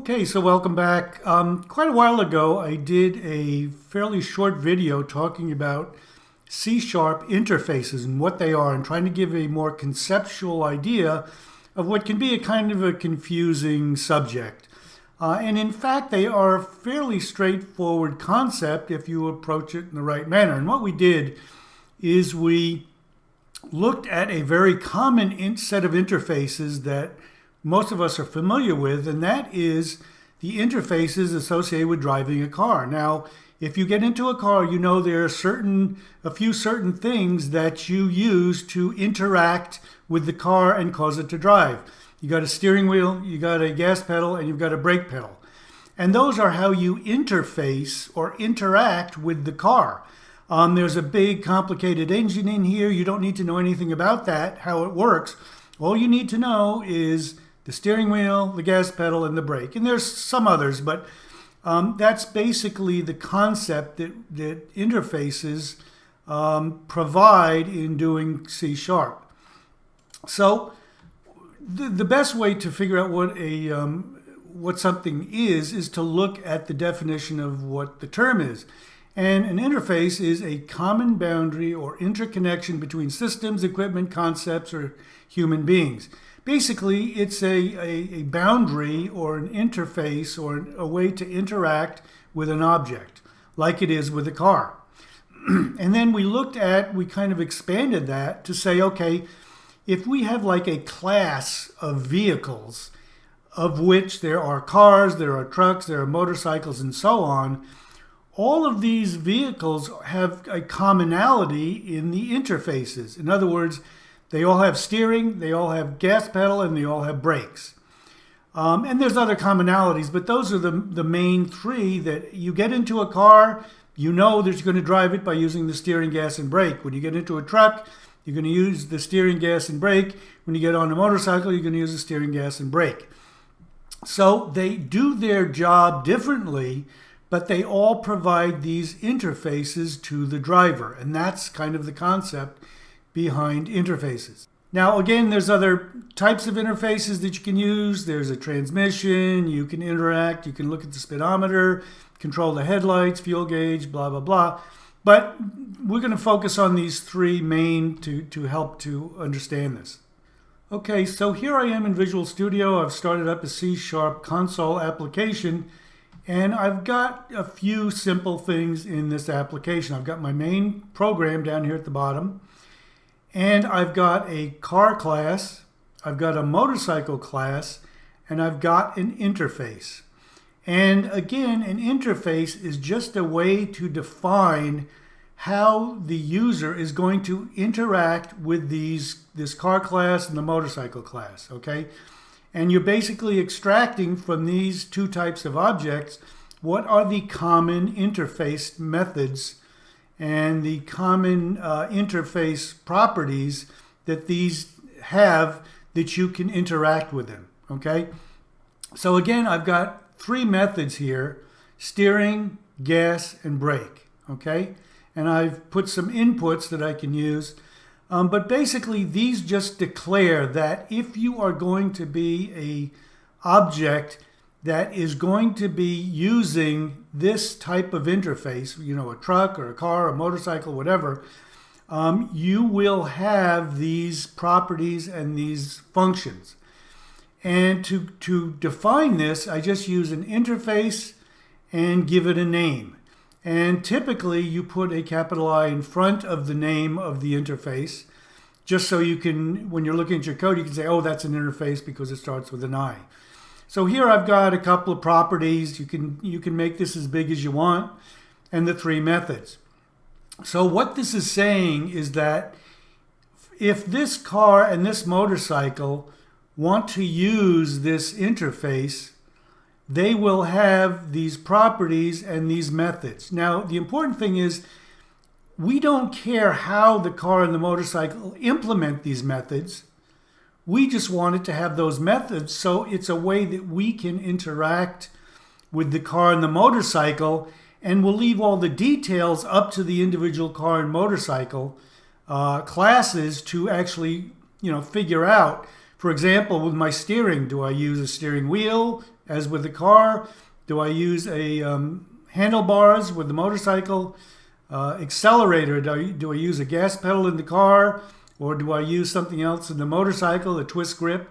Okay, so welcome back. Quite a while ago, I did a fairly short video talking about C# interfaces and what they are and trying to give a more conceptual idea of what can be a kind of a confusing subject. And in fact, they are a fairly straightforward concept if you approach it in the right manner. And what we did is we looked at a very common set of interfaces that most of us are familiar with, and that is the interfaces associated with driving a car. Now, if you get into a car, you know there are a few certain things that you use to interact with the car and cause it to drive. You got a steering wheel, you got a gas pedal, and you've got a brake pedal. And those are how you interface or interact with the car. There's a big complicated engine in here. You don't need to know anything about that, how it works. All you need to know is the steering wheel, the gas pedal, and the brake. And there's some others, but that's basically the concept that interfaces provide in doing C#. So the best way to figure out what something is to look at the definition of what the term is. And an interface is a common boundary or interconnection between systems, equipment, concepts, or human beings. Basically, it's a boundary or an interface or a way to interact with an object, like it is with a car. And then we kind of expanded that to say, okay, if we have like a class of vehicles, of which there are cars, there are trucks, there are motorcycles, and so on, all of these vehicles have a commonality in the interfaces. In other words, they all have steering, they all have gas pedal, and they all have brakes. And there's other commonalities, but those are the main three that you get into a car, you know that you're going to drive it by using the steering, gas, and brake. When you get into a truck, you're going to use the steering, gas, and brake. When you get on a motorcycle, you're going to use the steering, gas, and brake. So they do their job differently, but they all provide these interfaces to the driver. And that's kind of the concept behind interfaces. Now, again, there's other types of interfaces that you can use. There's a transmission, you can interact, you can look at the speedometer, control the headlights, fuel gauge, blah, blah, blah. But we're going to focus on these three main to help to understand this. Okay, so here I am in Visual Studio. I've started up a C# console application, and I've got a few simple things in this application. I've got my main program down here at the bottom. And I've got a car class, I've got a motorcycle class, and I've got an interface. And again, an interface is just a way to define how the user is going to interact with this car class and the motorcycle class, okay? And you're basically extracting from these two types of objects what are the common interface methods and the common interface properties that these have that you can interact with them, okay? So again, I've got three methods here: steering, gas, and brake, okay? And I've put some inputs that I can use. But basically, these just declare that if you are going to be an object that is going to be using this type of interface, you know, a truck or a car, a motorcycle, whatever, you will have these properties and these functions. And to define this, I just use an interface and give it a name. And typically you put a capital I in front of the name of the interface, just so you can, when you're looking at your code, you can say, oh, that's an interface because it starts with an I. So here I've got a couple of properties. You can make this as big as you want, and the three methods. So what this is saying is that if this car and this motorcycle want to use this interface, they will have these properties and these methods. Now, the important thing is we don't care how the car and the motorcycle implement these methods. We just want it to have those methods, so it's a way that we can interact with the car and the motorcycle, and we'll leave all the details up to the individual car and motorcycle classes to actually, figure out. For example, with my steering, do I use a steering wheel as with the car? Do I use a handlebars with the motorcycle? Accelerator, do I use a gas pedal in the car? Or do I use something else in the motorcycle, a twist grip?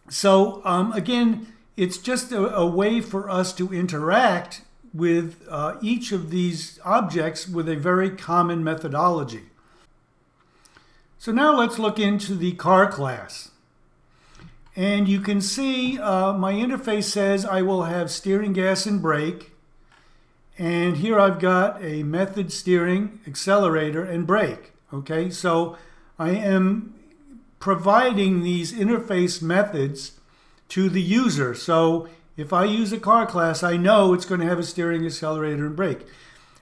So again, it's just a way for us to interact with each of these objects with a very common methodology. So now let's look into the car class. And you can see my interface says I will have steering, gas, and brake. And here I've got a method, steering, accelerator, and brake. Okay, so I am providing these interface methods to the user. So if I use a car class, I know it's going to have a steering, accelerator, and brake.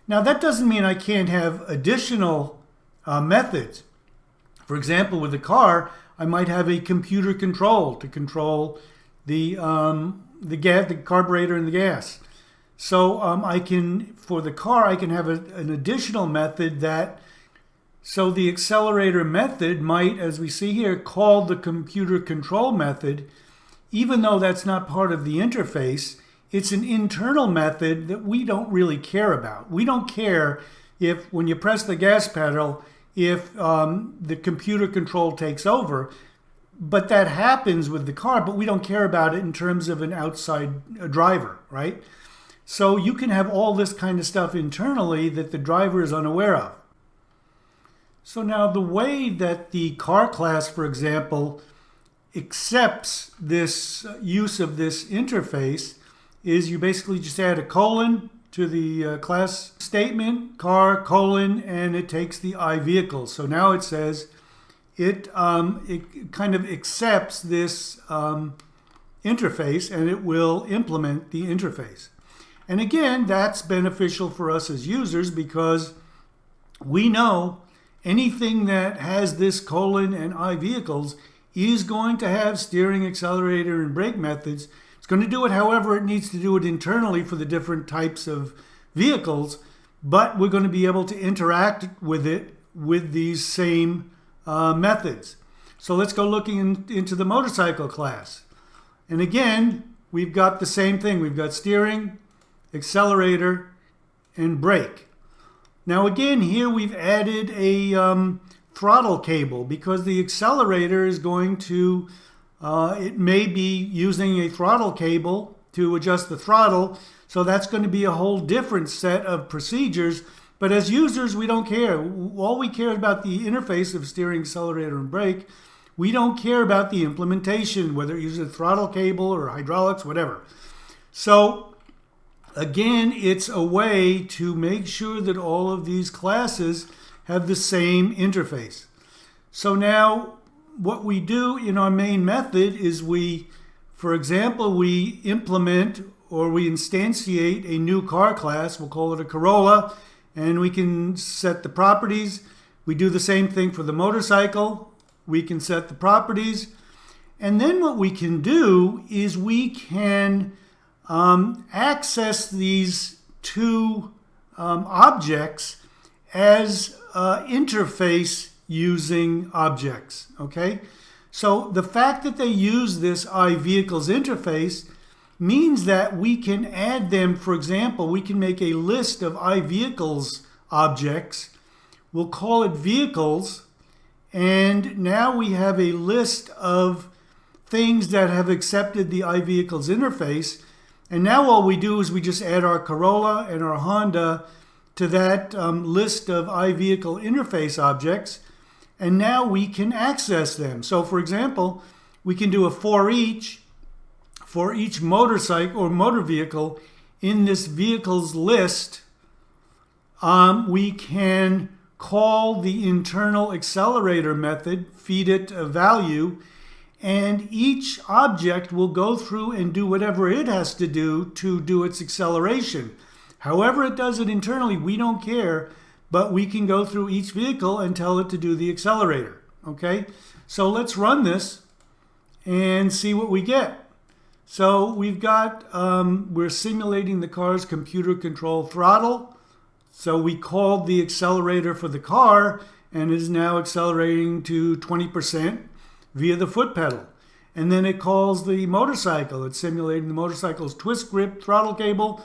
Now that doesn't mean I can't have additional methods. For example, with the car, I might have a computer control to control the carburetor and the gas. So I can, for the car, I can have an additional method that, so the accelerator method might, as we see here, call the computer control method. Even though that's not part of the interface, it's an internal method that we don't really care about. We don't care if, when you press the gas pedal, if the computer control takes over. But that happens with the car, but we don't care about it in terms of an outside driver, right? So you can have all this kind of stuff internally that the driver is unaware of. So now the way that the car class, for example, accepts this use of this interface is you basically just add a colon to the class statement, car, colon, and it takes the I vehicle. So now it says it kind of accepts this interface and it will implement the interface. And again, that's beneficial for us as users because we know anything that has this colon and I vehicles is going to have steering, accelerator, and brake methods. It's going to do it however it needs to do it internally for the different types of vehicles, but we're going to be able to interact with it with these same methods. So let's go looking into the motorcycle class. And again, we've got the same thing. We've got steering, accelerator, and brake. Now again, here we've added a throttle cable because the accelerator is going to, it may be using a throttle cable to adjust the throttle. So that's going to be a whole different set of procedures. But as users, we don't care. All we care about the interface of steering, accelerator, and brake. We don't care about the implementation, whether it uses a throttle cable or hydraulics, whatever. So again, it's a way to make sure that all of these classes have the same interface. So now what we do in our main method is we, for example, we implement or we instantiate a new car class. We'll call it a Corolla, and we can set the properties. We do the same thing for the motorcycle. We can set the properties. And then what we can do is we can access these two objects as interface using objects, okay? So the fact that they use this iVehicles interface means that we can add them. For example, we can make a list of iVehicles objects. We'll call it vehicles, and now we have a list of things that have accepted the iVehicles interface. And now all we do is we just add our Corolla and our Honda to that list of iVehicle interface objects, and now we can access them. So for example, we can do a for each motorcycle or motor vehicle in this vehicles list. We can call the internal accelerator method, feed it a value, and each object will go through and do whatever it has to do its acceleration. However it does it internally, we don't care, but we can go through each vehicle and tell it to do the accelerator, okay? So let's run this and see what we get. So we've got, we're simulating the car's computer controlled throttle. So we called the accelerator for the car and is now accelerating to 20% via the foot pedal. And then it calls the motorcycle. It's simulating the motorcycle's twist grip, throttle cable,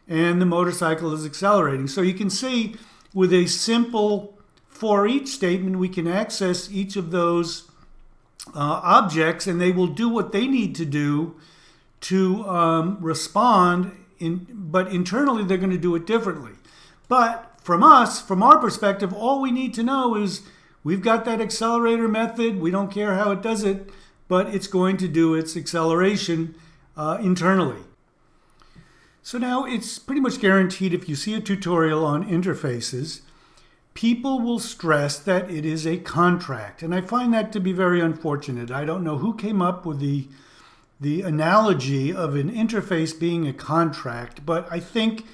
and the motorcycle is accelerating. So you can see with a simple for each statement, we can access each of those objects, and they will do what they need to do to respond. But internally, they're going to do it differently. But from us, from our perspective, all we need to know is we've got that accelerator method. We don't care how it does it, but it's going to do its acceleration internally. So now it's pretty much guaranteed if you see a tutorial on interfaces, people will stress that it is a contract. And I find that to be very unfortunate. I don't know who came up with the analogy of an interface being a contract, but I think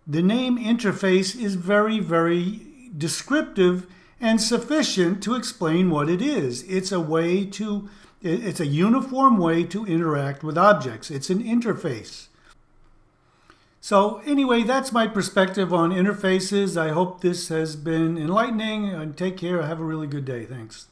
the name interface is very, very descriptive and sufficient to explain what it is. It's a uniform way to interact with objects. It's an interface. So anyway, that's my perspective on interfaces. I hope this has been enlightening, and take care. Have a really good day. Thanks.